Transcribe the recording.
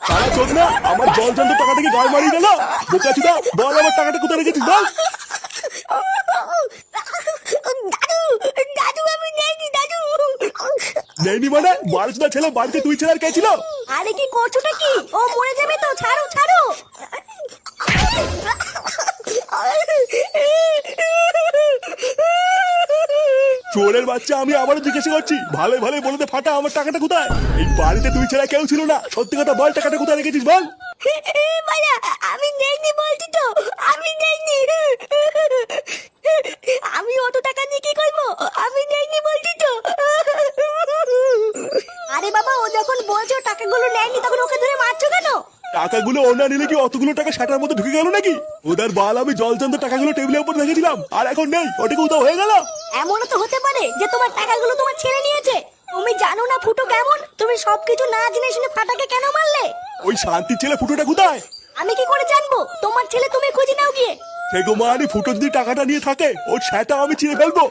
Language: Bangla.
সারা চোদ না, আমার জল জল টাকা থেকে গায়ে মারিয়ে গেল। বোকাচুদা, বল আমার টাকাটা কোথায় রেখেছিস বল। দাদু দাদু আমি নেইনি দাদু। নেইনি মানে? বারোচুদা ছেলে বাড়িতে তুই ছেলে আর কে ছিল? আরে কি করছোটা কি? ও মরে যাবে তো, ছাড়ো ছাড়ো। চোরের বাচ্চা, আমি আবারও জিজ্ঞাসা করছি, ভালো ভালো বলে দে ফাটা, আমার টাকাটা কোথায়? এই বাড়িতে তুই ছাড়া কেউ ছিল না, সত্যি কথা বল, টাকাটা কোথায় রেখেছিস বল। মায়া, আমি নেইনি বলছি তো, আমি নেইনি। আমি অত টাকা নিয়ে কি করবো? আমি নেইনি বলছি তো। আরে বাবা, ও যখন বলছো টাকাগুলো নেয়নি তখন ওকে ধরে মারছো কেন? টাকাগুলো ও না নিলে কি অতগুলো টাকা শাটার মধ্যে ঢুকে গেল নাকি? ওদের বাল, আমি জলচন্দ টাকাগুলো টেবিলের উপর রেখেছিলাম আর এখন নেই, ওটাকে উধাও হয়ে গেল। এমনও তো হতে পারে যে তোমার টাকাগুলো তোমার ছেড়ে নিয়েছে। তুমি জানো না ফুটো কেমন? তুমি সবকিছু না জেনে শুনে ফাটাকে কেন মারলে? ওই শান্তির ছেলে ফুটোটা কোথায়? আমি কি করে জানবো? তোমার ছেলে তুমি খুঁজে নাও গিয়ে। সে গো মানি, ফুটো যদি টাকাটা নিয়ে থাকে ওর সেটা আমি চিনে ফেলবো।